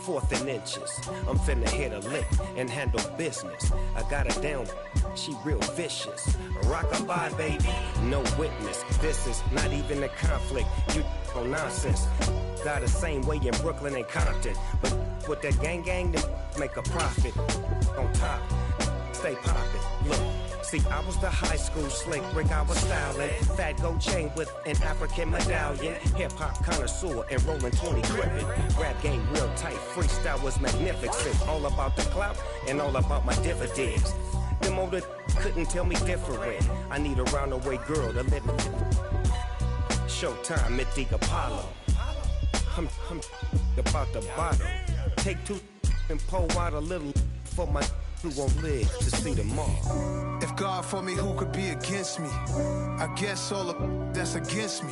4th and inches. I'm finna hit a lick and handle business. I got her down, she real vicious. Rock-a-bye, baby, no witness. This is not even a conflict. You on nonsense. Got the same way in Brooklyn and Compton. But with that gang, then make a profit. On top, stay poppin'. Look. See, I was the high school slick Rick, I was styling. Fat gold chain with an African medallion. Hip-hop connoisseur and rolling 20 crippin'. Rap game real tight, freestyle was magnificent. All about the clout and all about my dividends. Them older couldn't tell me different. I need a roundaway girl to live in. Showtime at the Apollo. I'm about the bottle. Take 2 and pour out a little for my who won't live to see tomorrow. If God for me, who could be against me? I guess all of that's against me.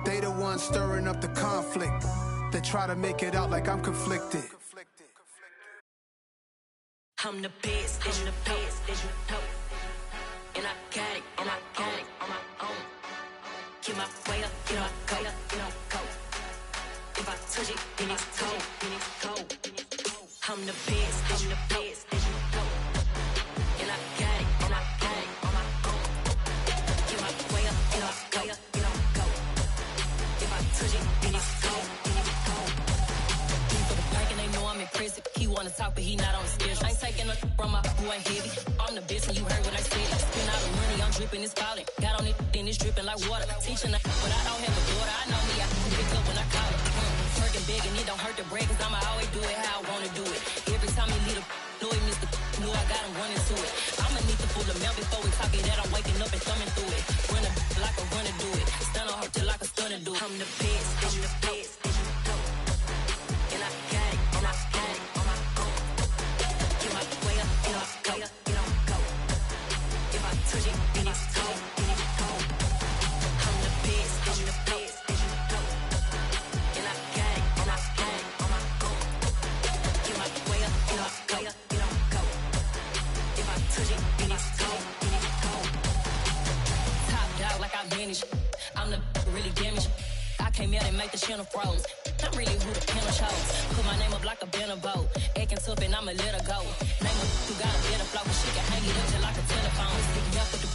They the ones stirring up the conflict. They try to make it out like I'm conflicted. I'm the best, as you know, and I got it, on my own. Get my way up, get my go, go. If I touch it, then it's cold, I'm the best, as you know, and I got it, on my own. Get my way up, get my go. If I touch it, then it's cold, For the bank and they know I'm in prison. He wanna talk, but he not on the schedule. I ain't taking nothing from my boy heavy. I'm the best, and you heard what I said. Spend all the money, I'm dripping, it's falling. Got on it, then it's dripping like water. Teaching her, but I don't have a daughter. I know me, I can pick up when I call it. Working big and it don't hurt the break, cause I'ma always do it how I wanna do it. Every time he lead a know he missed the knew I got him running to it. I'ma need to pull the mail before we talk it that I'm waking up and thumbing through it. Run a like a runner do it. Stun on her till like a stunner do it. I'm the best, I'm the best, and I got it, on my own. Get my way up, get my go. If I touch it, then it's cold, I'm the best, I'm the best, and I got it, on my own. Get my way up, get my go. If I touch it, then it's cold, Top dog like I manage. I'm the really damaged. I came out and make the channel froze. I'm really who the panel chose. Put my name up like a banner boat. Acting tough and I'ma let her go. Name her who got a better flow, but she can hang it up just like a telephone. Sticking up with the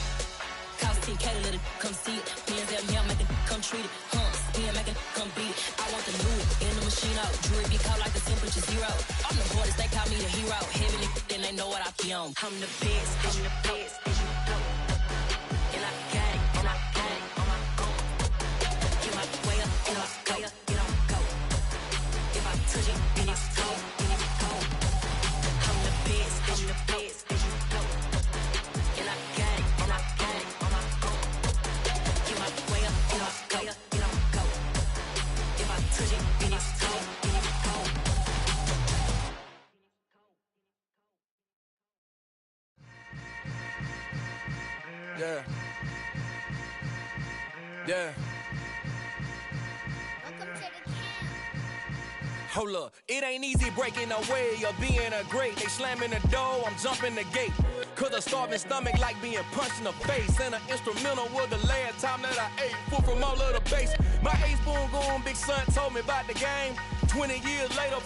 cost TK to let it come see it. Hands out here, make it come treat it. Spin, make it come beat it. I want the new in the machine out. Jewelry be caught like the temperature 0. I'm the hardest, they call me the hero. Heaven it, then they know what I be on. I'm the best, I'm the best, and I got it, on my own. Get my way up, get my go. If I touch it, then it's cold, I'm the best, I'm the best, and I got it, on my own. Get my way up, get my go. If I touch it, then it's cold, Yeah. Hold up, it ain't easy breaking away or being a great. They slamming the door, I'm jumping the gate. Cause a starving stomach like being punched in the face. And an instrumental was the last time that I ate food from all of the base. My A-spoon going, big son told me about the game. 20 years later,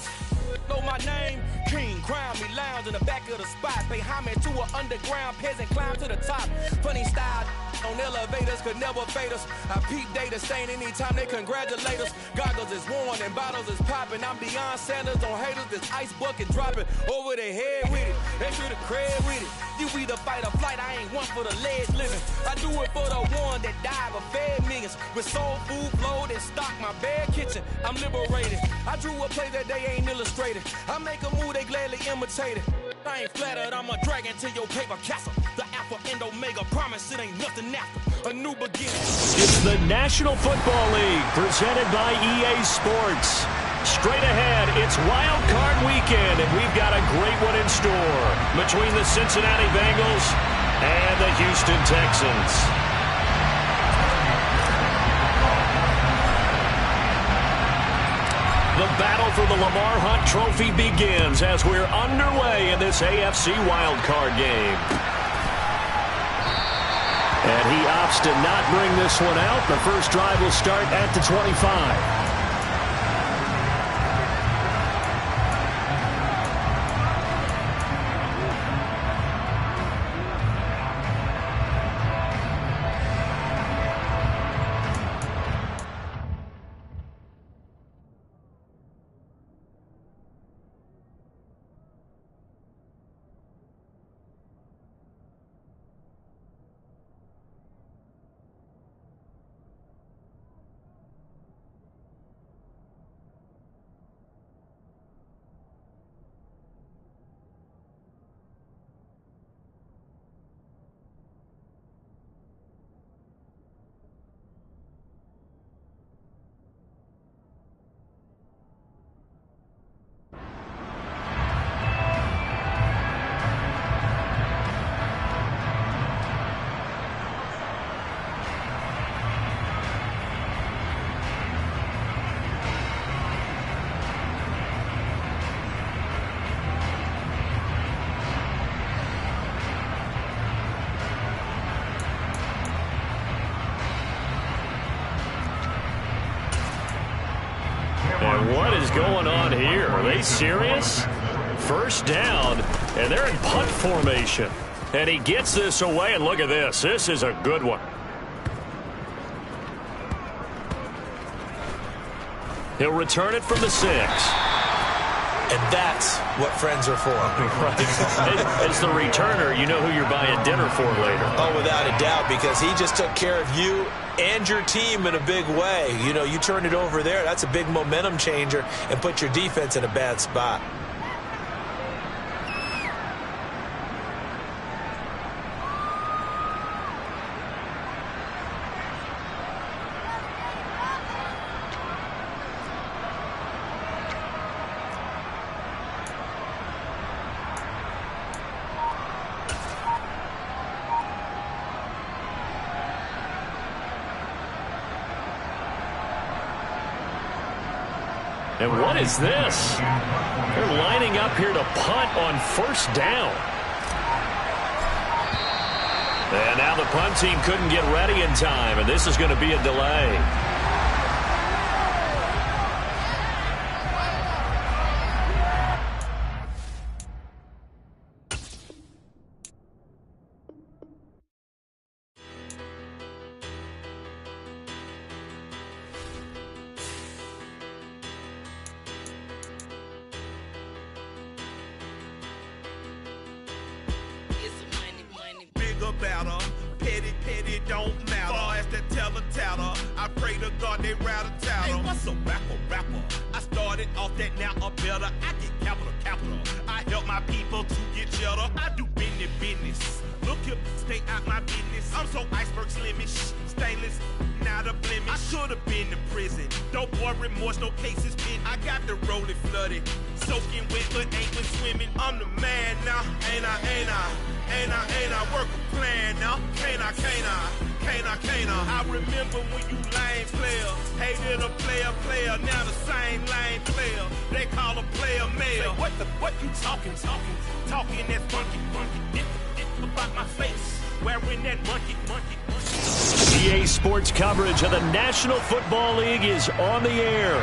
know my name. King, crown me, lounge in the back of the spot. Pay homage to an underground peasant, climb to the top. Funny style on elevators could never fade us. I peep data stain anytime they congratulate us. Goggles is worn and bottles is popping. I'm Deion Sanders on haters, this ice bucket dropping over their head with it. They should have cred with it. You either fight or flight, I ain't one for the ledge living. I do it for the one that died but fed millions. With soul food flowed and stocked my bare kitchen. I'm liberated. I drew a play that they ain't illustrated. I make a move, they gladly imitate it. I ain't flattered, I'm a dragon to your paper castle. The Alpha and Omega promise it ain't nothing after. A new beginning. It's the National Football League presented by EA Sports. Straight ahead, it's Wild Card Weekend, and we've got a great one in store between the Cincinnati Bengals and the Houston Texans. The battle for the Lamar Hunt Trophy begins as we're underway in this AFC Wild Card game. And he opts to not bring this one out. The first drive will start at the 25. What is going on here? Are they serious? First down, and they're in punt formation. And he gets this away, and look at this. This is a good one. He'll return it from the 6. And that's what friends are for. Right. As the returner, you know who you're buying dinner for later. Oh, without a doubt, because he just took care of you and your team in a big way. You know, you turn it over there, that's a big momentum changer and put your defense in a bad spot. And what is this? They're lining up here to punt on first down. And now the punt team couldn't get ready in time, and this is going to be a delay. Petty don't matter. Far as that teller, I pray to God they rattle tattle. Hey, what's a rapper? I started off that, now I'm better. I get capital. I help my people to get cheddar. I do business. Look here, stay out my business. I'm so iceberg slimish, stainless, not a blemish. I should've been to prison. Don't boy remorse, no cases been. I got the rolling flooded, soaking wet, but ain't been swimming. I'm the man now, ain't I work a plan now. Can't I? I remember when you lame player, hated a player, now the same lame player. They call a player male. Say, what you talking that funky, dip about my face, wearing that monkey. EA Sports coverage of the National Football League is on the air.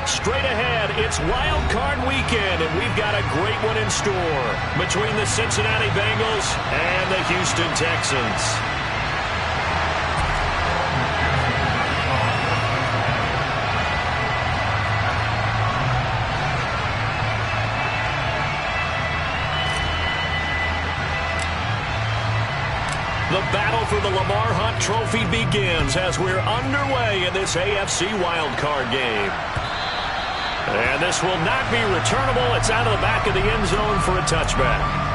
Straight ahead, it's Wild Card Weekend, and we've got a great one in store between the Cincinnati Bengals and the Houston Texans. The battle for the Lamar Hunt Trophy begins as we're underway in this AFC wildcard game. And this will not be returnable. It's out of the back of the end zone for a touchback.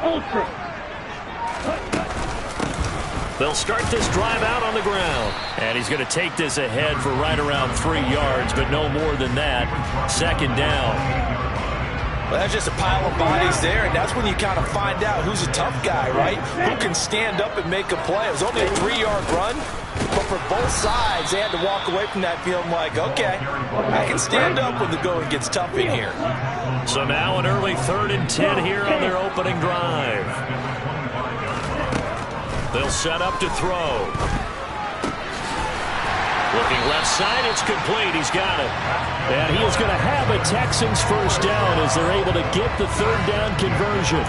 Ultra. They'll start this drive out on the ground. And he's going to take this ahead for right around 3 yards, but no more than that. Second down. Well, that's just a pile of bodies there, and that's when you kind of find out who's a tough guy, right? Who can stand up and make a play. It was only a 3-yard run, but for both sides, they had to walk away from that feeling like, okay, I can stand up when the going gets tough in here. So now an early 3rd and 10 here on their opening drive. They'll set up to throw. Looking left side, it's complete. He's got it. And he is going to have a Texans first down as they're able to get the 3rd down conversion.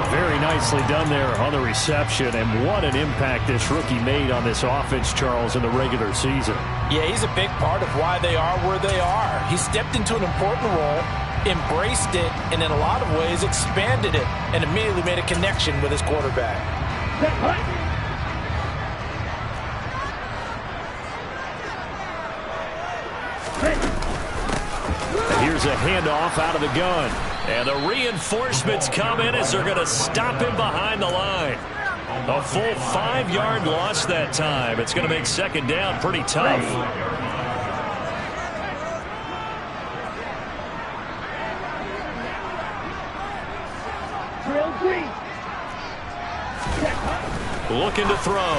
Very nicely done there on the reception, and what an impact this rookie made on this offense, Charles, in the regular season. Yeah, he's a big part of why they are where they are. He stepped into an important role, embraced it, and in a lot of ways expanded it, and immediately made a connection with his quarterback. Here's a handoff out of the gun. And the reinforcements come in as they're going to stop him behind the line. A full 5-yard loss that time. It's going to make second down pretty tough. looking to throw.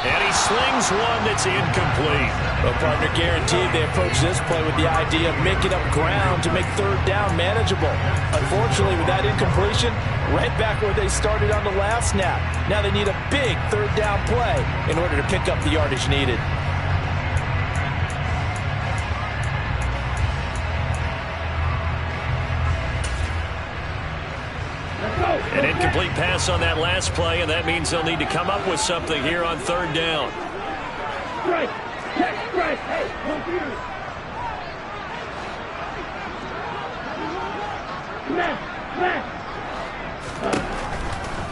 And he slings one that's incomplete. Well, partner, guaranteed they approach this play with the idea of making up ground to make third down manageable. Unfortunately, with that incompletion, right back where they started on the last snap. Now they need a big third down play in order to pick up the yardage needed. An incomplete pass on that last play, and that means they'll need to come up with something here on third down.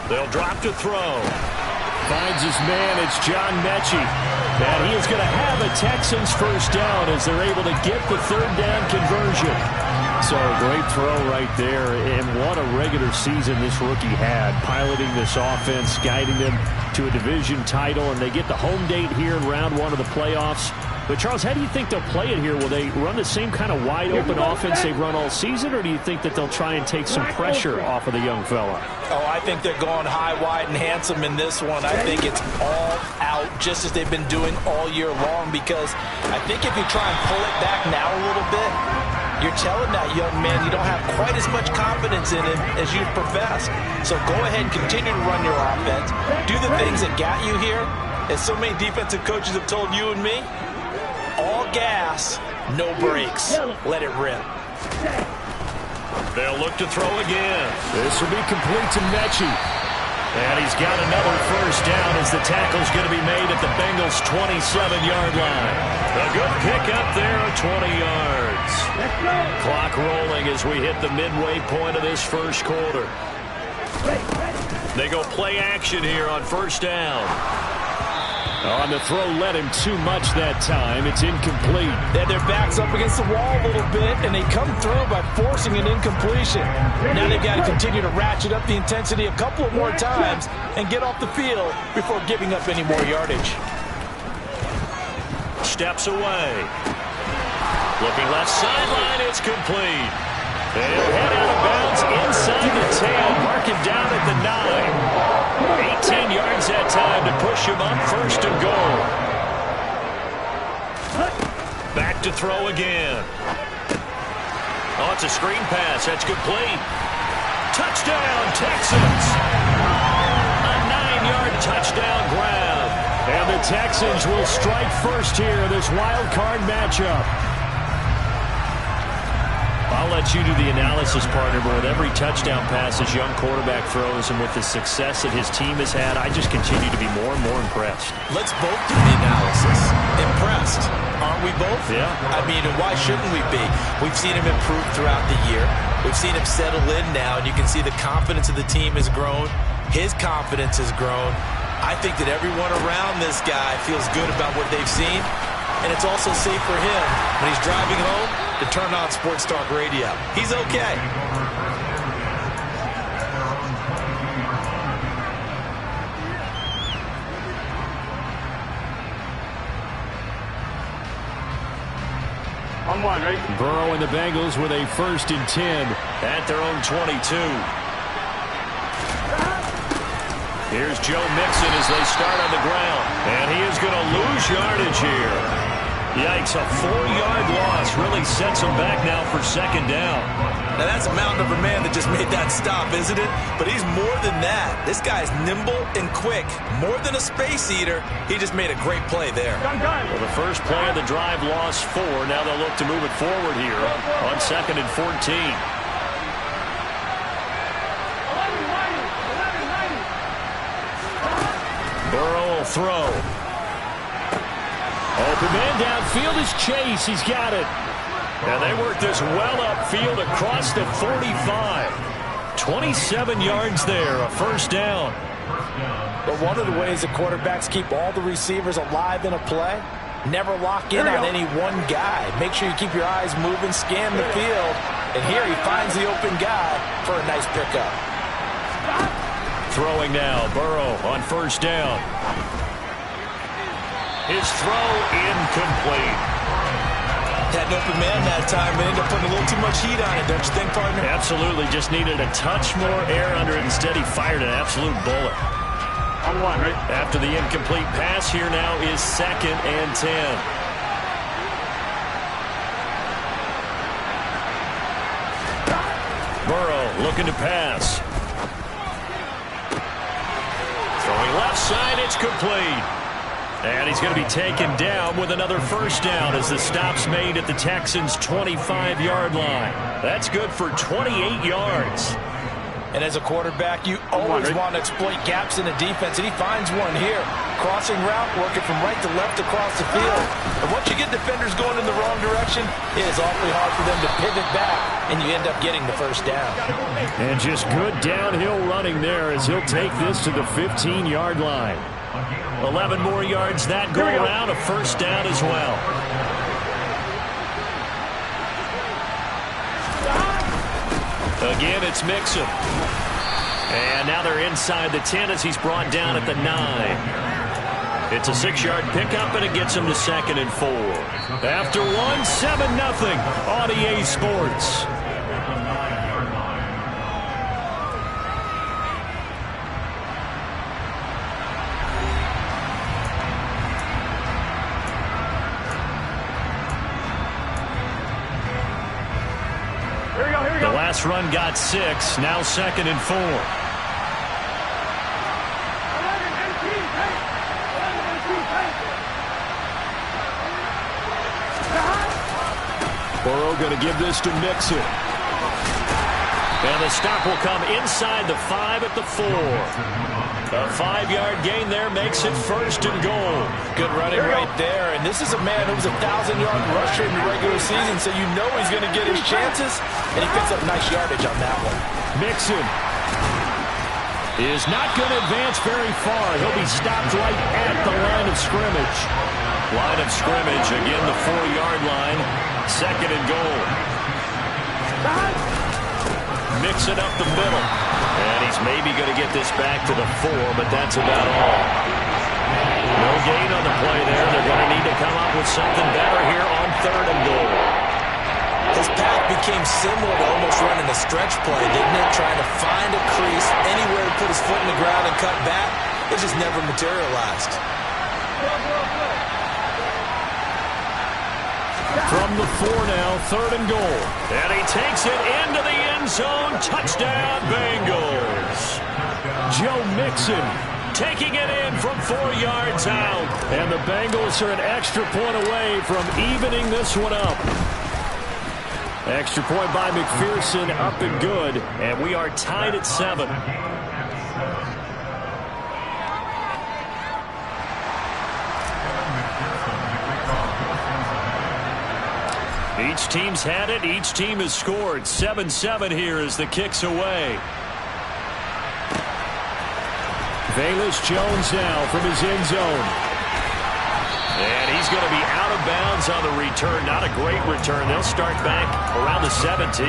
They'll drop to throw. Finds his man. It's John Mechie. And he is going to have a Texans first down as they're able to get the third down conversion. So a great throw right there, and what a regular season this rookie had, piloting this offense, guiding them to a division title, and they get the home date here in round one of the playoffs. But, Charles, how do you think they'll play it here? Will they run the same kind of wide-open offense they've run all season, or do you think that they'll try and take some pressure off of the young fella? Oh, I think they're going high, wide, and handsome in this one. I think it's all out, just as they've been doing all year long, because I think if you try and pull it back now a little bit, you're telling that young man you don't have quite as much confidence in him as you've professed. So go ahead and continue to run your offense. Do the things that got you here. As so many defensive coaches have told you and me, all gas, no brakes. Let it rip. They'll look to throw again. This will be complete to Mechie. And he's got another first down as the tackle's going to be made at the Bengals' 27-yard line. A good pickup there at 20 yards. Clock rolling as we hit the midway point of this first quarter. They go play action here on first down. On the throw, led him too much that time. It's incomplete. And their back's up against the wall a little bit, and they come through by forcing an incompletion. Now they've got to continue to ratchet up the intensity a couple of more times and get off the field before giving up any more yardage. Steps away. Looking left sideline, it's complete. They'll head out of bounds inside the 10. Mark it down at the 9. 18 yards that time to push him up first and goal. Back to throw again. Oh, it's a screen pass. That's complete. Touchdown, Texans. A 9-yard touchdown grab. And the Texans will strike first here in this wild card matchup. I'll let you do the analysis, partner, but with every touchdown pass his young quarterback throws and with the success that his team has had, I just continue to be more and more impressed. Let's both do the analysis. Impressed. Aren't we both? Yeah. I mean, and why shouldn't we be? We've seen him improve throughout the year. We've seen him settle in now, and you can see the confidence of the team has grown. His confidence has grown. I think that everyone around this guy feels good about what they've seen, and it's also safe for him when he's driving home to turn on Sports Talk Radio. He's okay. On one, right? Burrow and the Bengals with a 1st and 10 at their own 22. Here's Joe Mixon as they start on the ground. And he is going to lose yardage here. Yikes, a 4-yard loss really sets him back now for second down. Now that's a mountain of a man that just made that stop, isn't it? But he's more than that. This guy's nimble and quick. More than a space eater, he just made a great play there. Well, the first play of the drive lost 4. Now they'll look to move it forward here on 2nd and 14. Burrow will throw. Open man downfield is Chase. He's got it. And they work this well upfield across the 45. 27 yards there, a first down. But one of the ways the quarterbacks keep all the receivers alive in a play, never lock in on any one guy. Make sure you keep your eyes moving, scan the field. And here he finds the open guy for a nice pickup. Throwing now, Burrow on first down. His throw incomplete. Had an open man that time, but ended up putting a little too much heat on it, don't you think, partner? Absolutely, just needed a touch more air under it. Instead, he fired an absolute bullet. After the incomplete pass, here now is 2nd and 10. Burrow looking to pass. Throwing left side, it's complete. And he's going to be taken down with another first down as the stop's made at the Texans' 25-yard line. That's good for 28 yards. And as a quarterback, you always want to exploit gaps in the defense, and he finds one here. Crossing route, working from right to left across the field. And once you get defenders going in the wrong direction, it is awfully hard for them to pivot back, and you end up getting the first down. And just good downhill running there as he'll take this to the 15-yard line. 11 more yards that go around, a first down as well. Again, it's Mixon. And now they're inside the 10 as he's brought down at the 9. It's a 6-yard pickup, and it gets him to 2nd and 4. After 1, 7-0 on EA Sports. The last run got 6, now 2nd and 4. Burrow going to give this to Mixon. And the stop will come inside the 5 at the 4. A 5-yard gain there makes it 1st and goal. Good running right there. And this is a man who was a 1,000-yard rusher in the regular season, so you know he's going to get his chances. And he picks up nice yardage on that one. Mixon is not going to advance very far. He'll be stopped right at the line of scrimmage. Line of scrimmage, again the 4-yard line. 2nd and goal. Mixon up the middle. And he's maybe going to get this back to the 4, but that's about all. No gain on the play there. They're going to need to come up with something better here on 3rd and goal. His path became similar to almost running a stretch play, didn't it? Trying to find a crease, anywhere to put his foot in the ground and cut back. It just never materialized. From the 4 now, 3rd and goal. And he takes it into the end zone. Touchdown, Bengals. Joe Mixon taking it in from 4 yards out. And the Bengals are an extra point away from evening this one up. Extra point by McPherson, up and good. And we are tied at 7. Each team's had it. Each team has scored. 7-7 here as the kick's away. Velus Jones now from his end zone. And he's going to be out of bounds on the return. Not a great return. They'll start back around the 17.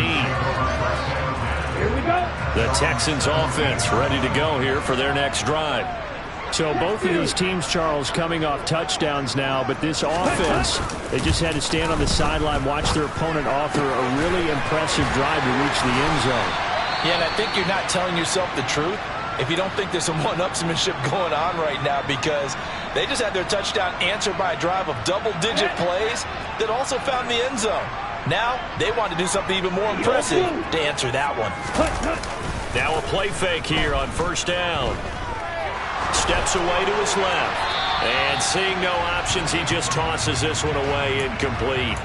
Here we go. The Texans offense ready to go here for their next drive. So both of these teams, Charles, coming off touchdowns now, but this offense, they just had to stand on the sideline, watch their opponent author a really impressive drive to reach the end zone. Yeah, and I think you're not telling yourself the truth if you don't think there's some one-upsmanship going on right now, because they just had their touchdown answered by a drive of double-digit plays that also found the end zone. Now they want to do something even more impressive to answer that one. Now a play fake here on 1st down. Steps away to his left. And seeing no options, he just tosses this one away, incomplete.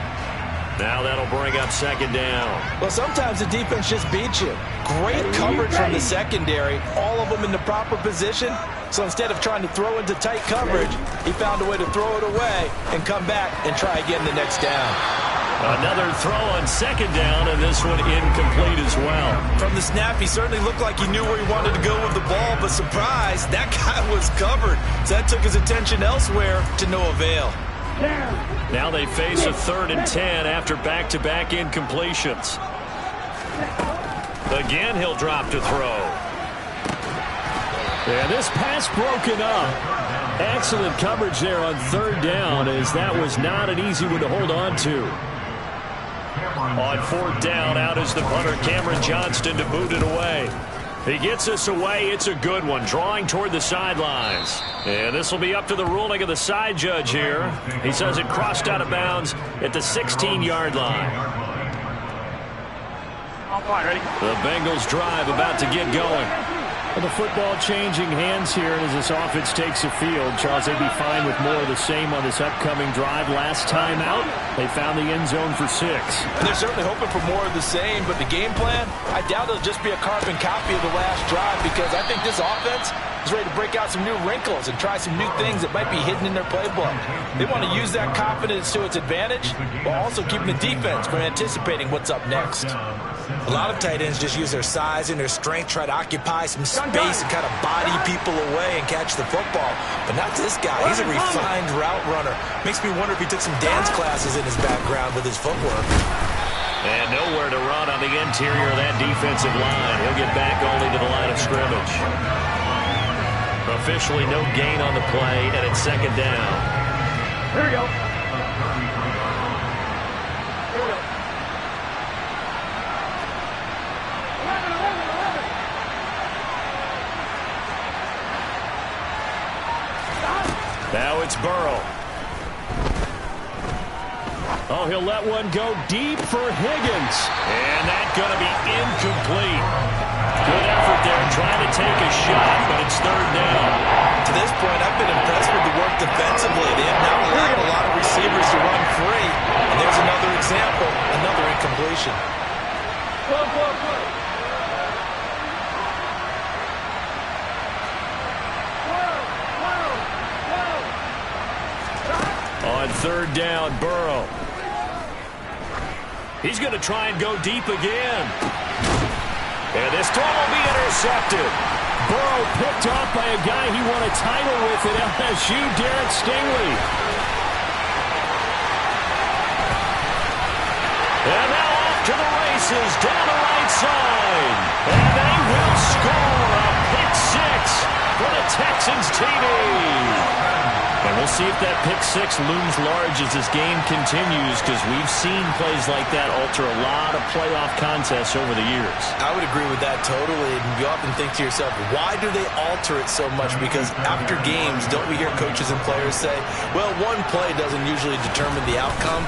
Now that'll bring up 2nd down. Well, sometimes the defense just beats you. Great coverage from the secondary, all of them in the proper position. So instead of trying to throw into tight coverage, he found a way to throw it away and come back and try again the next down. Another throw on 2nd down, and this one incomplete as well. From the snap, he certainly looked like he knew where he wanted to go with the ball, but surprise, that guy was covered. So that took his attention elsewhere to no avail. Now they face a 3rd and 10 after back-to-back incompletions. Again, he'll drop to throw. And this pass broken up. Excellent coverage there on 3rd down, as that was not an easy one to hold on to. On 4th down, out is the punter, Cameron Johnston, to boot it away. He gets us away. It's a good one, drawing toward the sidelines. And this will be up to the ruling of the side judge here. He says it crossed out of bounds at the 16-yard line. The Bengals drive about to get going. Well, the football changing hands here, and as this offense takes the field, Charles, they'd be fine with more of the same on this upcoming drive. Last time out, they found the end zone for 6. And they're certainly hoping for more of the same, but the game plan, I doubt it'll just be a carbon copy of the last drive, because I think this offense is ready to break out some new wrinkles and try some new things that might be hidden in their playbook. They want to use that confidence to its advantage, while also keeping the defense from anticipating what's up next. A lot of tight ends just use their size and their strength, try to occupy some space and kind of body people away and catch the football. But not this guy. He's a refined route runner. Makes me wonder if he took some dance classes in his background with his footwork. And nowhere to run on the interior of that defensive line. He'll get back only to the line of scrimmage. Officially no gain on the play, and it's second down. Here we go. Now it's Burrow. Oh, he'll let one go deep for Higgins. And that's going to be incomplete. Good effort there trying to take a shot, but it's third down. To this point, I've been impressed with the work defensively. They have not allowed a lot of receivers to run free. And there's another example, another incompletion. On third down, Burrow. He's going to try and go deep again. And this throw will be intercepted. Burrow picked off by a guy he won a title with at LSU, Derek Stingley. And now off to the races down the right side. And they will score a pick 6 for the Texans TV. And we'll see if that pick 6 looms large as this game continues, because we've seen plays like that alter a lot of playoff contests over the years. I would agree with that totally. And you often think to yourself, why do they alter it so much? Because after games, don't we hear coaches and players say, well, one play doesn't usually determine the outcome.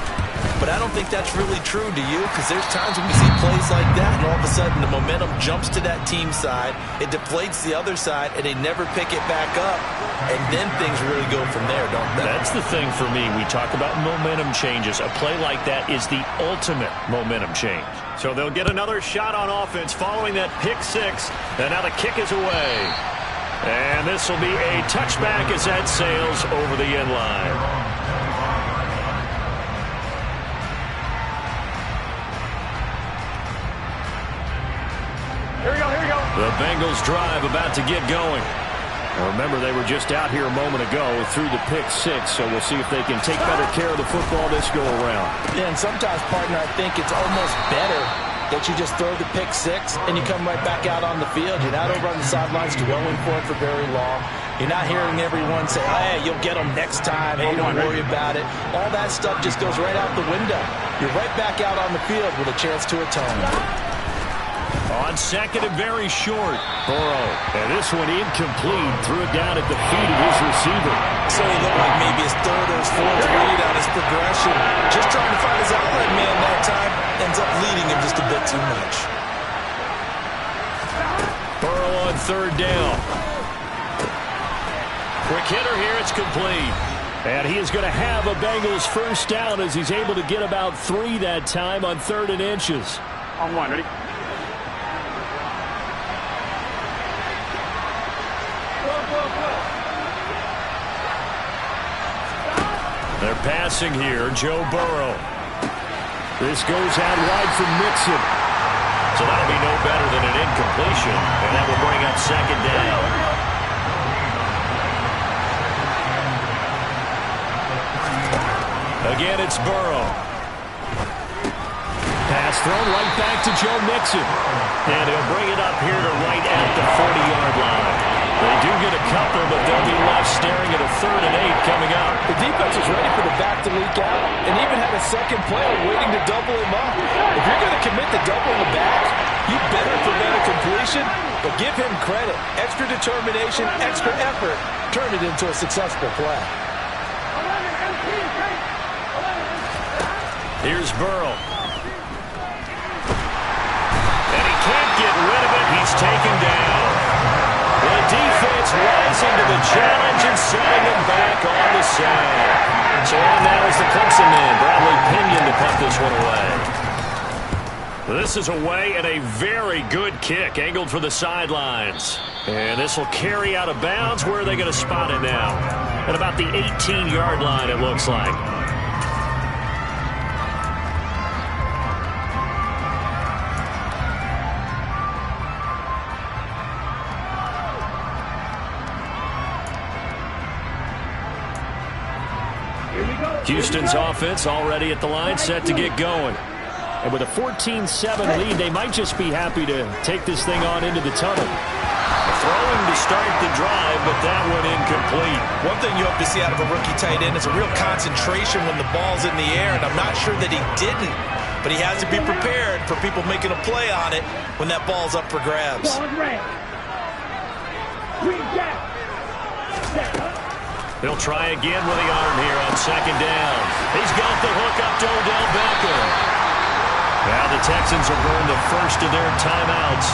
But I don't think that's really true, do you? Because there's times when we see plays like that, and all of a sudden the momentum jumps to that team side, it deflates the other side, and they never pick it back up. And then things really go from there, don't they? That's the thing for me. We talk about momentum changes. A play like that is the ultimate momentum change. So they'll get another shot on offense following that pick 6. And now the kick is away. And this will be a touchback as that sails over the end line. Here we go. The Bengals drive about to get going. Remember, they were just out here a moment ago through the pick 6, so we'll see if they can take better care of the football this go-around. Yeah, and sometimes, partner, I think it's almost better that you just throw the pick 6 and you come right back out on the field. You're not over on the sidelines dwelling for it for very long. You're not hearing everyone say, hey, you'll get them next time. Hey, don't worry about it. All that stuff just goes right out the window. You're right back out on the field with a chance to atone. On second and very short. Burrow. And this one incomplete. Threw it down at the feet of his receiver. So he looked like maybe his third or his fourth read on his progression. Just trying to find his outlet man that time. Ends up leading him just a bit too much. Burrow on third down. Quick hitter here. It's complete. And he is going to have a Bengals first down as he's able to get about 3 that time on 3rd and inches. On 1, ready? They're passing here, Joe Burrow. This goes out wide for Mixon. So that'll be no better than an incompletion, and that will bring up second down. Again, it's Burrow. Pass thrown right back to Joe Mixon. And he'll bring it up here to right at the 40-yard line. They do get a couple, but they'll be left staring at a 3rd and 8 coming up. The defense was ready for the back to leak out and even had a second player waiting to double him up. If you're going to commit to doubling the back, you better prevent a completion, but give credit. Extra determination, extra effort turned it into a successful play. Here's Burrow. And he can't get rid of it. He's taken down. The defense rising to the challenge and setting him back on the side. So on now is the Clemson man, Bradley Pinion, to punt this one away. This is away and a very good kick, angled for the sidelines. And this will carry out of bounds. Where are they going to spot it now? At about the 18-yard line, it looks like. Houston's offense already at the line, set to get going. And with a 14-7 lead, they might just be happy to take this thing on into the tunnel. Throwing to start the drive, but that one incomplete. One thing you hope to see out of a rookie tight end is a real concentration when the ball's in the air, and I'm not sure that he didn't, but he has to be prepared for people making a play on it when that ball's up for grabs. They'll try again with the arm here on second down. He's got the hook up to Odell Beckham. Now the Texans will burn the first of their timeouts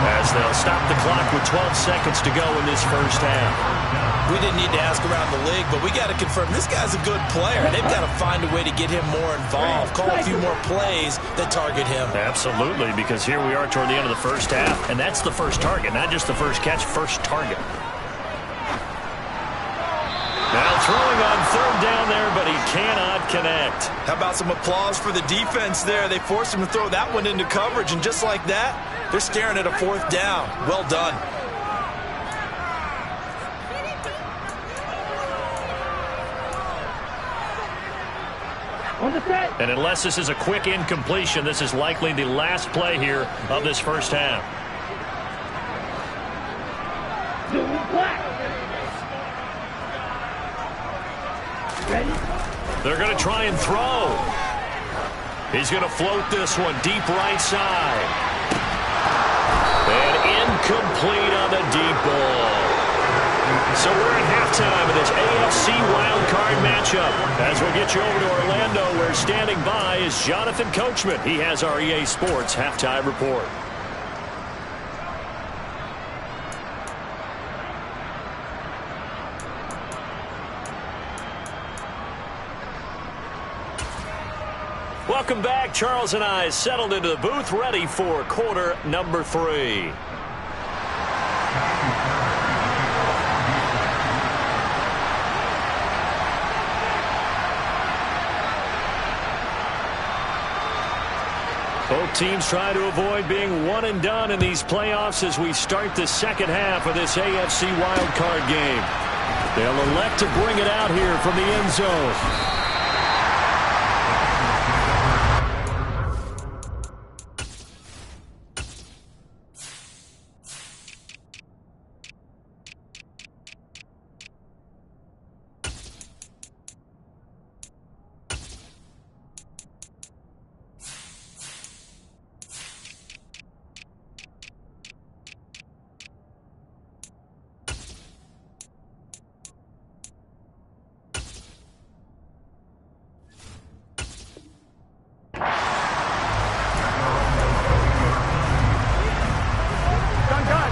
as they'll stop the clock with 12 seconds to go in this first half. We didn't need to ask around the league, but we got to confirm this guy's a good player. They've got to find a way to get him more involved, call a few more plays that target him. Absolutely, because here we are toward the end of the first half, and that's the first target, not just the first catch, first target. Now throwing on third down there, but he cannot connect. How about some applause for the defense there? They forced him to throw that one into coverage, and just like that, they're staring at a fourth down. Well done. And unless this is a quick incompletion, this is likely the last play here of this first half. They're going to try and throw. He's going to float this one deep right side. And incomplete on the deep ball. So we're at halftime of this AFC wildcard matchup. As we'll get you over to Orlando, where standing by is Jonathan Coachman. He has our EA Sports halftime report. Welcome back. Charles and I settled into the booth, ready for quarter number 3. Both teams try to avoid being one and done in these playoffs as we start the second half of this AFC wildcard game. They'll elect to bring it out here from the end zone.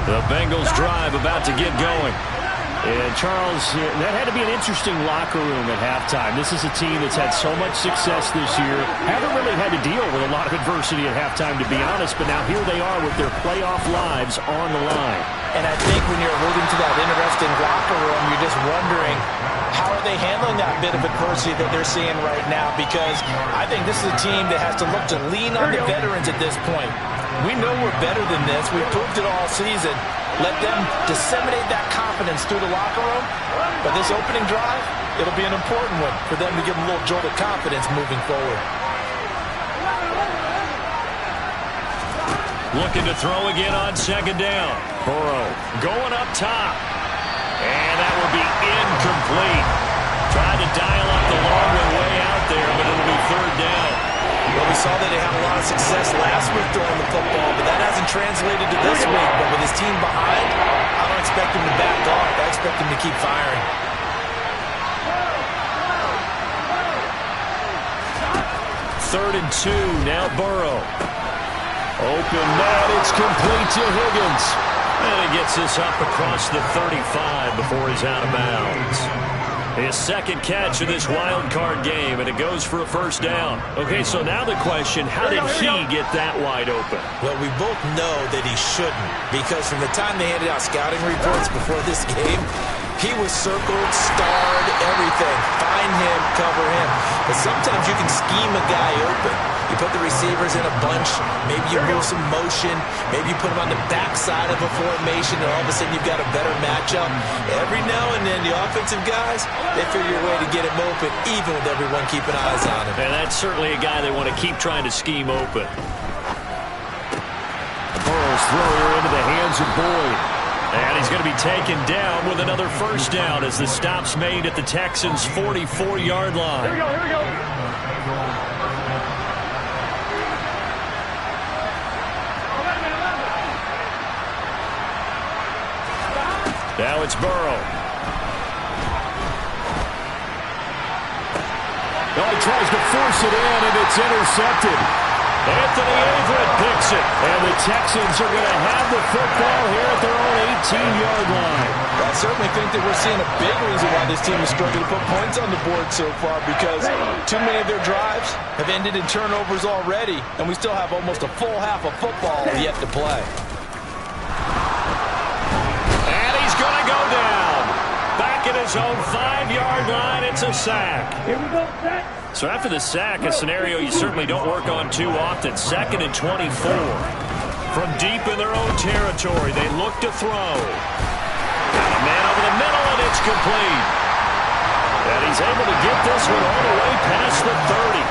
The Bengals drive about to get going. And Charles, that had to be an interesting locker room at halftime. This is a team that's had so much success this year. Haven't really had to deal with a lot of adversity at halftime, to be honest. But now here they are with their playoff lives on the line. And I think when you're alluding to that interesting locker room, you're just wondering, how are they handling that bit of adversity that they're seeing right now? Because I think this is a team that has to look to lean on the veterans at this point. We know we're better than this. We've proved it all season. Let them disseminate that confidence through the locker room. But this opening drive, it'll be an important one for them to give them a little jolt of confidence moving forward. Looking to throw again on second down. Burrow going up top. And that will be incomplete. Tried to dial up the long one way out there, but it'll be third down. Well, we We saw that they had a lot of success last week throwing the football, but that hasn't translated to this week. But with his team behind, I don't expect him to back off. I expect him to keep firing. Third and 2, now Burrow. Open man, it's complete to Higgins. And he gets this up across the 35 before he's out of bounds. His second catch of this wild card game, and it goes for a first down. Okay, so now the question, how did he get that wide open? Well, we both know that he shouldn't, because from the time they handed out scouting reports before this game, he was circled, starred, everything. Find him, cover him. But sometimes you can scheme a guy open. You put the receivers in a bunch. Maybe you move some motion. Maybe you put them on the backside of a formation, and all of a sudden you've got a better matchup. Every now and then, the offensive guys, they figure a way to get him open, even with everyone keeping eyes on him. And that's certainly a guy they want to keep trying to scheme open. Burrow's throw here into the hands of Boyd. And he's going to be taken down with another first down as the stop's made at the Texans' 44-yard line. Here we go. Now it's Burrow. Oh, he tries to force it in, and it's intercepted. Anthony Averett picks it. And the Texans are going to have the football here at their own 18-yard line. I certainly think that we're seeing a big reason why this team is struggling to put points on the board so far, because too many of their drives have ended in turnovers already, and we still have almost a full half of football yet to play. And he's going to go down. Back at his own 5-yard line, it's a sack. Here we go, sack. So after the sack, a scenario you certainly don't work on too often. 2nd and 24. From deep in their own territory, they look to throw. Got a man over the middle, and it's complete. And he's able to get this one all the way past the 30.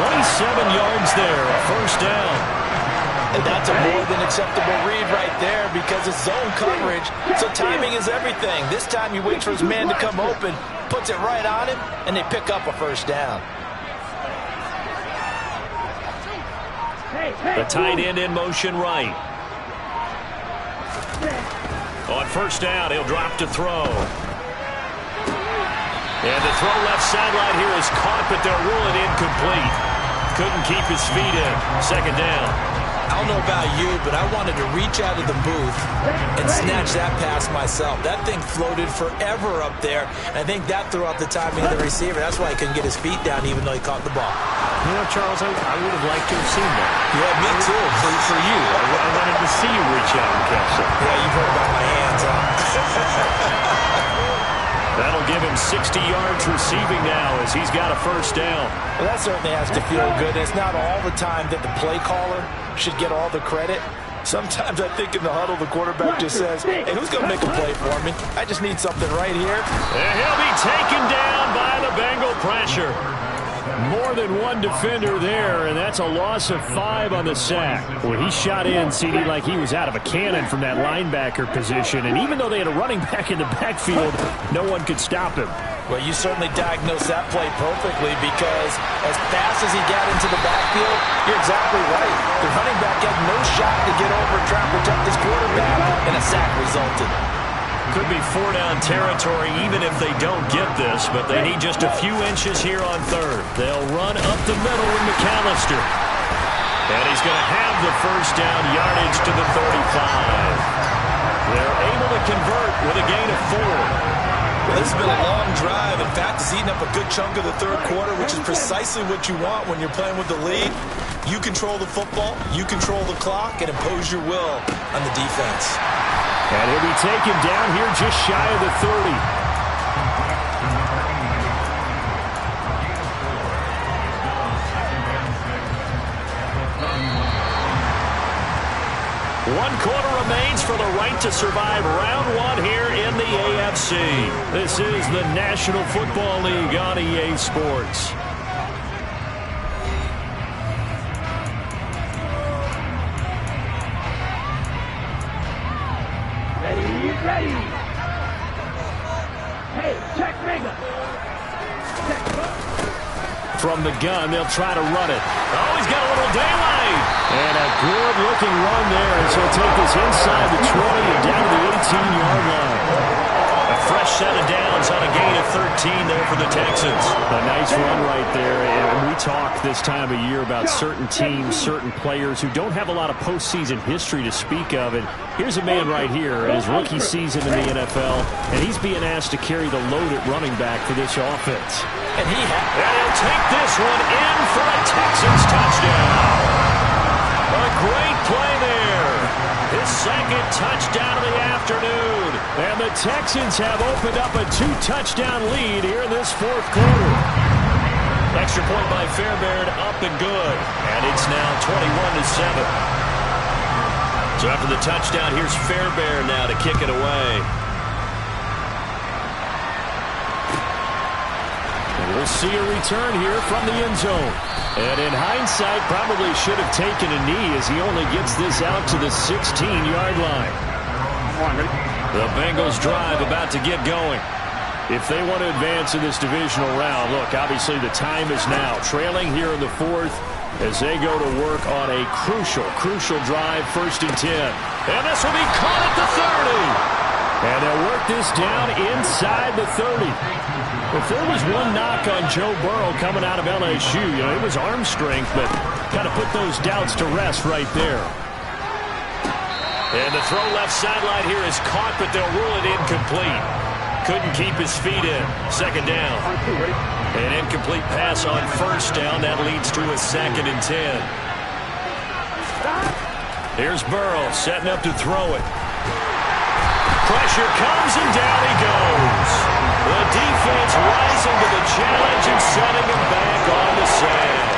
27 yards there, a first down. And that's a more than acceptable read right there, because it's zone coverage, so timing is everything. This time he waits for his man to come open, puts it right on him, and they pick up a first down. The tight end in motion right. On first down, he'll drop to throw. And the throw left sideline here is caught, but they'll rule it incomplete. Couldn't keep his feet in. Second down. I don't know about you, but I wanted to reach out of the booth and snatch that pass myself. That thing floated forever up there. I think that threw out the timing of the receiver. That's why he couldn't get his feet down even though he caught the ball. You know, Charles, I would have liked to have seen that. Yeah, me too. For you. I wanted to see you reach out and catch it. Yeah, you've heard about my hands, huh? That'll give him 60 yards receiving now as he's got a first down. Well, that certainly has to feel good. It's not all the time that the play caller should get all the credit. Sometimes I think in the huddle, the quarterback just says, hey, who's going to make a play for me? I just need something right here. And he'll be taken down by the Bengal pressure. More than one defender there, and that's a loss of 5 on the sack. Well, he shot in, CD, like he was out of a cannon from that linebacker position. And even though they had a running back in the backfield, no one could stop him. Well, you certainly diagnosed that play perfectly, because as fast as he got into the backfield, you're exactly right. The running back had no shot to get over and try and protect his quarterback, and a sack resulted. Could be 4-down territory even if they don't get this, but they need just a few inches here on third. They'll run up the middle with McAllister. And he's going to have the first down, yardage to the 35. They're able to convert with a gain of 4. Well, this has been a long drive. In fact, it's eaten up a good chunk of the third quarter, which is precisely what you want when you're playing with the lead. You control the football, you control the clock, and impose your will on the defense. And he'll be taken down here just shy of the 30. One quarter remains for the right to survive round 1 here in the AFC. This is the National Football League on EA Sports. Ready. Hey, check Mega. from the gun. They'll try to run it. Oh, he's got a little daylight. And a good-looking run there as he'll take this inside the 20 and down to the 18-yard line. A fresh set of downs on a gain of 13 there for the Texans. A nice run right there. And we talk this time of year about certain teams, certain players who don't have a lot of postseason history to speak of. And here's a man right here in his rookie season in the NFL, and he's being asked to carry the load at running back for this offense. And he'll take this one in for a Texans touchdown. A great play there. His second touchdown of the afternoon. And the Texans have opened up a 2-touchdown lead here in this fourth quarter. Extra point by Fairbairn, up and good. And it's now 21-7. So after the touchdown, here's Fairbairn now to kick it away. And we'll see a return here from the end zone. And in hindsight, probably should have taken a knee as he only gets this out to the 16-yard line. The Bengals drive about to get going. If they want to advance in this divisional round, look, obviously the time is now. Trailing here in the fourth as they go to work on a crucial drive, 1st and 10. And this will be caught at the 30. And they'll work this down inside the 30. If there was one knock on Joe Burrow coming out of LSU, it was arm strength, but kind of put those doubts to rest right there. And the throw left sideline here is caught, but they'll rule it incomplete. Couldn't keep his feet in. 2nd down. An incomplete pass on 1st down. That leads to a 2nd and 10. Here's Burrow setting up to throw it. Pressure comes and down he goes. The defense rising to the challenge and setting him back on the sand.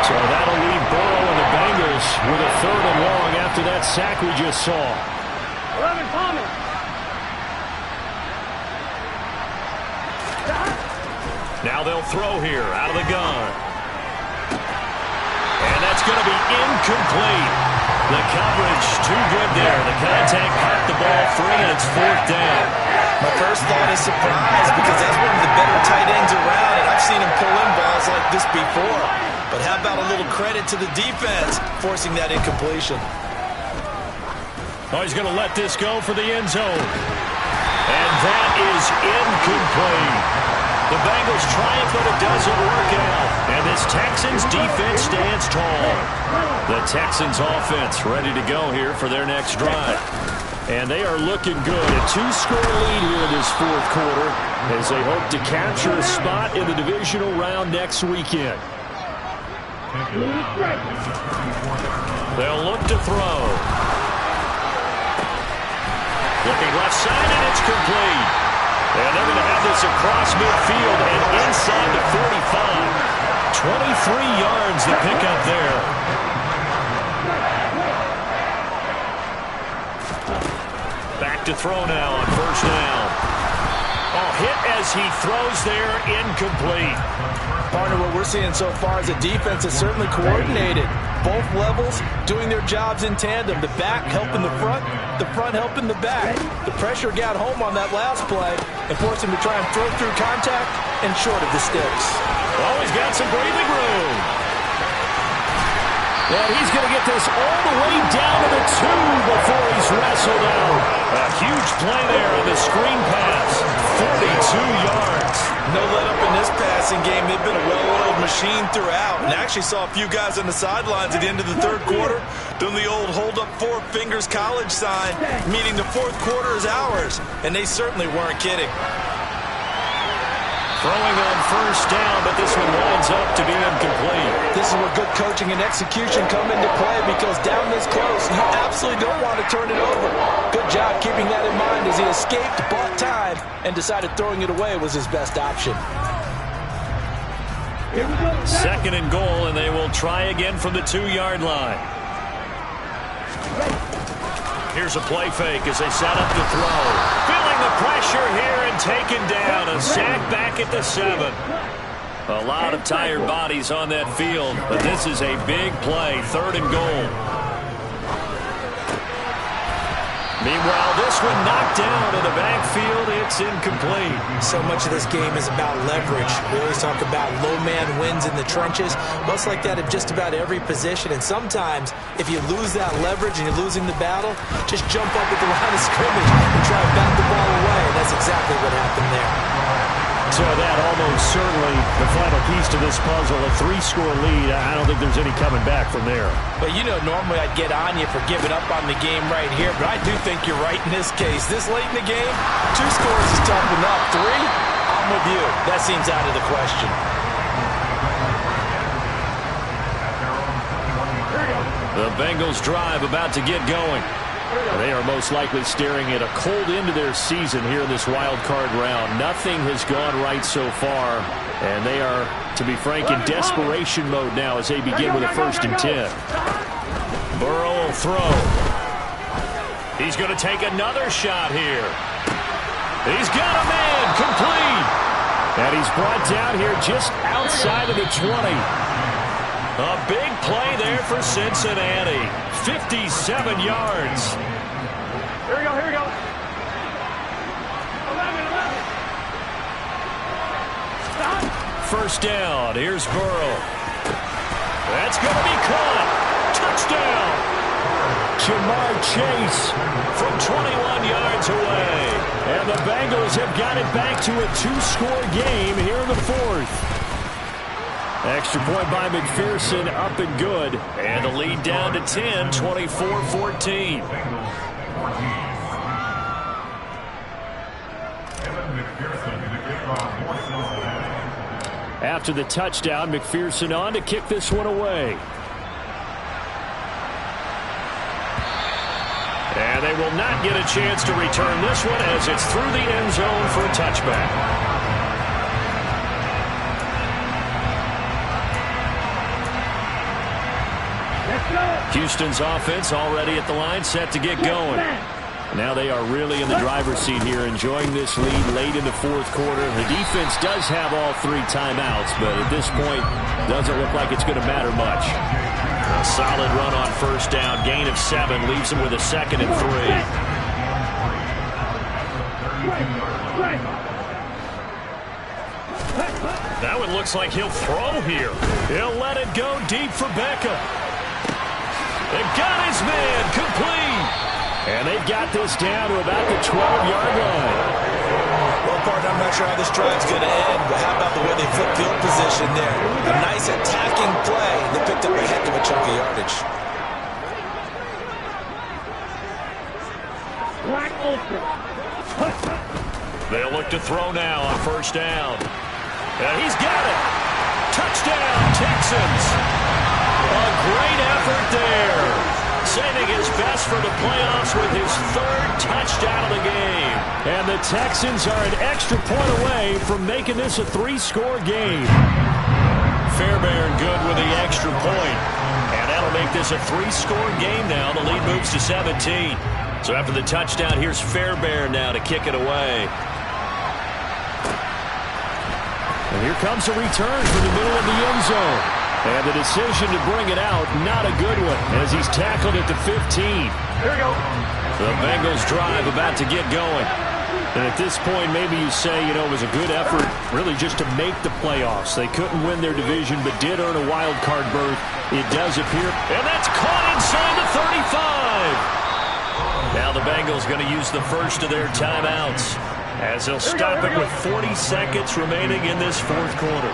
So that'll leave Burrow and the Bengals with a 3rd and long after that sack we just saw. Now they'll throw here out of the gun. And that's going to be incomplete. The coverage too good there. The contact caught the ball free, and it's 4th down. My first thought is surprise because that's one of the better tight ends around, and I've seen him pull in balls like this before. But how about a little credit to the defense forcing that incompletion? Oh, he's going to let this go for the end zone. And that is incomplete. The Bengals try it, but it doesn't work out. And this Texans defense stands tall. The Texans offense ready to go here for their next drive. And they are looking good. A 2-score lead here in this fourth quarter as they hope to capture a spot in the divisional round next weekend. They'll look to throw. Looking left side, and it's complete. And they're going to have this across midfield and inside the 45. 23 yards to pick up there. Back to throw now on 1st down. Oh, hit as he throws there, incomplete. Partner, what we're seeing so far is the defense is certainly coordinated. Both levels doing their jobs in tandem. The back helping the front helping the back. The pressure got home on that last play and forced him to try and throw through contact and short of the sticks. Oh, he's got some breathing room. And he's going to get this all the way down to the 2 before he's wrestled out. A huge play there on the screen pass. 42 yards. No let up in this passing game. They've been a well-oiled machine throughout. And actually saw a few guys on the sidelines at the end of the 3rd quarter doing the old hold up 4 fingers college sign, meaning the 4th quarter is ours. And they certainly weren't kidding. Throwing on 1st down, but this one winds up to be incomplete. This is where good coaching and execution come into play because down this close, you absolutely don't want to turn it over. Good job keeping that in mind as he escaped, bought time, and decided throwing it away was his best option. 2nd and goal, and they will try again from the 2-yard line. Here's a play fake as they set up to throw. Feeling the pressure here and taken down. A sack back at the 7. A lot of tired bodies on that field, but this is a big play. 3rd and goal. Meanwhile, this one knocked down in the backfield. It's incomplete. So much of this game is about leverage. We always talk about low man wins in the trenches. Well, it's like that at just about every position. And sometimes, if you lose that leverage and you're losing the battle, just jump up at the line of scrimmage and try to bat the ball away. And that's exactly what happened there. So that almost certainly the final piece to this puzzle, a 3-score lead. I don't think there's any coming back from there. But, you know, normally I'd get on you for giving up on the game right here, but I do think you're right in this case. This late in the game, 2 scores is tough enough. 3, I'm with you. That seems out of the question. The Bengals drive about to get going. They are most likely staring at a cold end to their season here in this wild card round. Nothing has gone right so far, and they are, to be frank, in desperation mode now as they begin with a 1st and 10. Burrow will throw. He's going to take another shot here. He's got a man, complete. And he's brought down here just outside of the 20. A big play there for Cincinnati. 57 yards. Here we go, here we go. 1st down. Here's Burrow. That's going to be caught. Touchdown. Jamar Chase from 21 yards away. And the Bengals have got it back to a 2-score game here in the 4th. Extra point by McPherson, up and good. And the lead down to 10, 24-14. After the touchdown, McPherson on to kick this one away. And they will not get a chance to return this one as it's through the end zone for a touchback. Houston's offense already at the line, set to get going. Now they are really in the driver's seat here, enjoying this lead late in the 4th quarter. The defense does have all 3 timeouts, but at this point, doesn't look like it's going to matter much. A solid run on 1st down, gain of 7, leaves them with a 2nd and 3. That one looks like he'll throw here. He'll let it go deep for Beckham. They got his man, complete. And they've got this down to about the 12-yard line. Well, partner, I'm not sure how this drive's going to end, but how about the way they flip field position there? A nice attacking play. They picked up a heck of a chunk of yardage. They'll look to throw now on 1st down. And he's got it. Touchdown, Texans. A great effort there. Saving his best for the playoffs with his 3rd touchdown of the game. And the Texans are an extra point away from making this a 3-score game. Fairbairn good with the extra point. And that'll make this a 3-score game now. The lead moves to 17. So after the touchdown, here's Fairbairn now to kick it away. And here comes a return from the middle of the end zone. And the decision to bring it out, not a good one, as he's tackled at the 15. Here we go. The Bengals drive about to get going. And at this point, maybe you say, you know, it was a good effort really just to make the playoffs. They couldn't win their division, but did earn a wild card berth. It does appear. And that's caught inside the 35. Now the Bengals going to use the first of their timeouts as they'll stop it with 40 seconds remaining in this 4th quarter.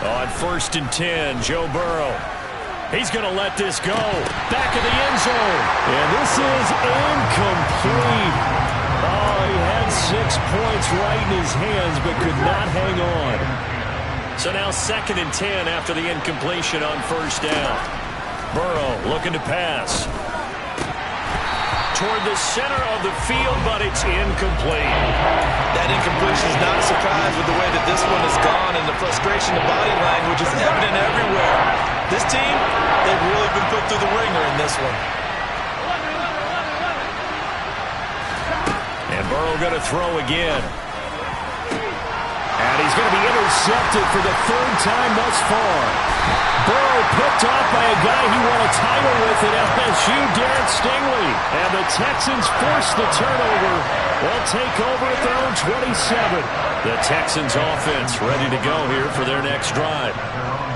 On 1st and 10, Joe Burrow. He's going to let this go. Back of the end zone. And this is incomplete. Oh, he had 6 points right in his hands, but could not hang on. So now 2nd and 10 after the incompletion on 1st down. Burrow looking to pass. Toward the center of the field, but it's incomplete. That incompletion is not a surprise with the way that this one has gone, and the frustration of body language is evident everywhere. This team, they've really been put through the ringer in this one. And Burrow going to throw again. And he's going to be intercepted for the 3rd time thus far. Burrow picked off by a guy he won a title with at LSU, Derek Stingley. And the Texans force the turnover. They'll take over at their own 27. The Texans offense ready to go here for their next drive.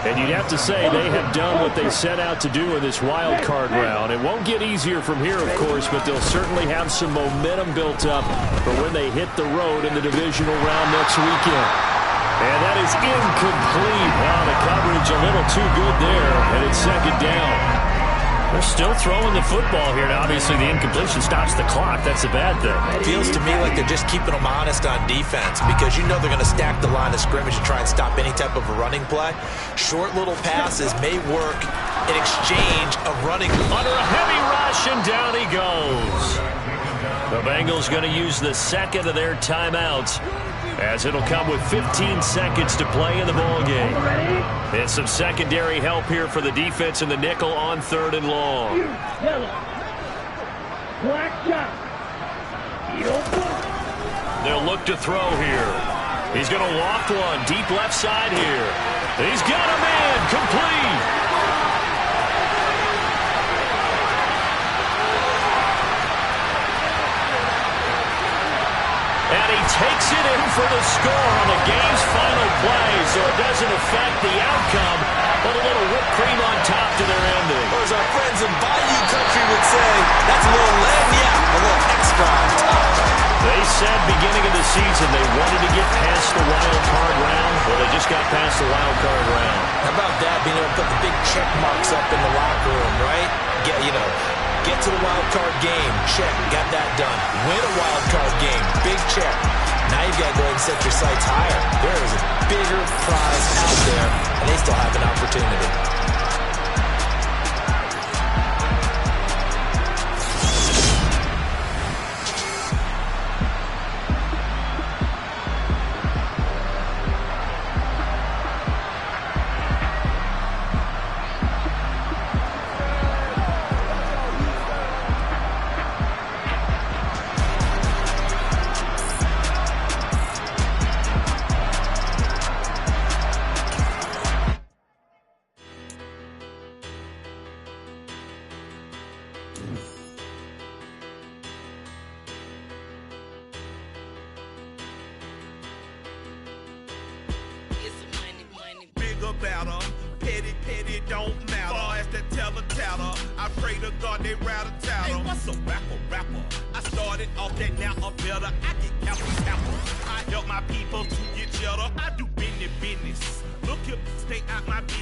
And you'd have to say they have done what they set out to do in this wild card round. It won't get easier from here, of course, but they'll certainly have some momentum built up for when they hit the road in the divisional round next weekend. And that is incomplete. Wow, the coverage a little too good there, and it's second down. They're still throwing the football here, and obviously the incompletion stops the clock. That's a bad thing. It feels to me like they're just keeping them honest on defense because you know they're going to stack the line of scrimmage and try and stop any type of a running play. Short little passes may work in exchange of running. Under a heavy rush, and down he goes. The Bengals going to use the second of their timeouts, as it'll come with 15 seconds to play in the ballgame. And some secondary help here for the defense in the nickel on 3rd and long. They'll look to throw here. He's going to loft one deep left side here. He's got a man complete. And he takes it in for the score on the game's final play, so it doesn't affect the outcome, but a little whipped cream on top to their ending. Or as our friends in Bayou Country would say, that's a little lagniappe, a little extra on top. They said beginning of the season they wanted to get past the wild card round. Well, they just got past the wild card round. How about that, being able to put the big check marks up in the locker room, right? Get to the wild card game, check, got that done. Win a wild card game, big check. Now you've got to go ahead and set your sights higher. There is a bigger prize out there, and they still have an opportunity. Better, petty don't matter. Far as the teller, I pray to God they rattle tattle. Hey, what's a rapper? I started off that, now I'm better. I get capital. I help my people to get cheddar. I do business. Look here, stay out my business.